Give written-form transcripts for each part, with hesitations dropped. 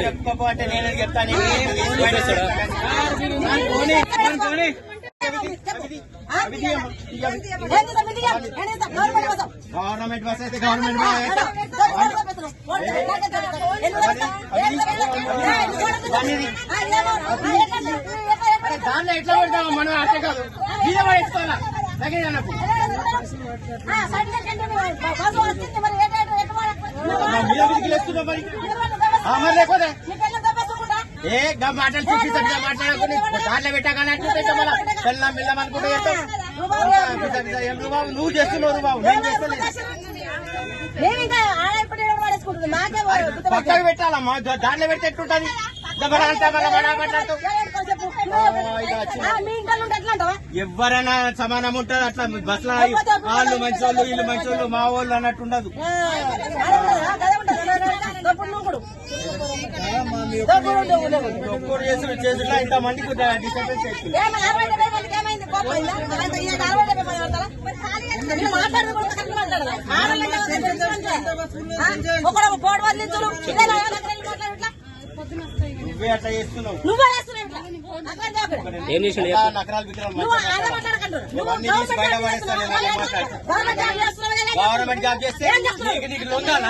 చెప్పుకోపోతే నేను చెప్తాను. Government bus అయితే గవర్నమెంట్ దాంట్లో ఎట్లా పెడతాము మనం అట్టే కాదు మీద పడేసుకోవాలా తగ్గే నాకు మీద విధికిలేస్తున్నా మరి మరి లేకపోతే ఏ మాటలు చూపిస్తా మాట్లాడుకుని దాంట్లో పెట్టాకని అంటే మళ్ళా పెళ్ళం పిల్లం అనుకుంటే బాబు నువ్వు చేస్తున్నావు బాబు నేను చేస్తలేదు. పక్కకు పెట్టాలమ్మా దాంట్లో పెడితే ఎట్లుంటది ఎవరైనా సమానం ఉంటారు అట్లా బస్సులో వాళ్ళు మంచి వాళ్ళు వీళ్ళు మంచి వాళ్ళు మా వాళ్ళు అన్నట్టు ఉండదు. ఒక్కరు చేసుకుంటా ఇంత మందికి డిస్టర్బెన్స్ అవుతుంది. నువ్వే అట్లా చేస్తున్నావు. నకరాలు గవర్నమెంట్ జాబ్ చేస్తే నీకు లొంగాలా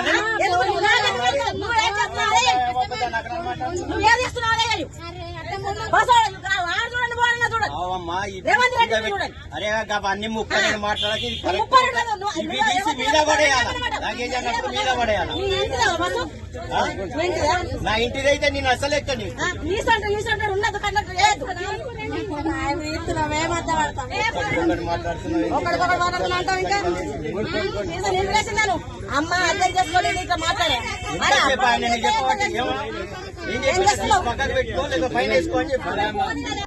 అరే అన్ని ముక్కలు మాట్లాడకి మీద పడేయాలి లగేజ్ అన్నప్పుడు మీద పడేయాలి. నా ఇంటిదైతే నేను అసలు ఎక్కని అమ్మ అర్థం చేసుకోలేదు ఇట్లా మాట్లాడే పక్కన పెట్టుకో లేదా పైన వేసుకో అని చెప్పాను.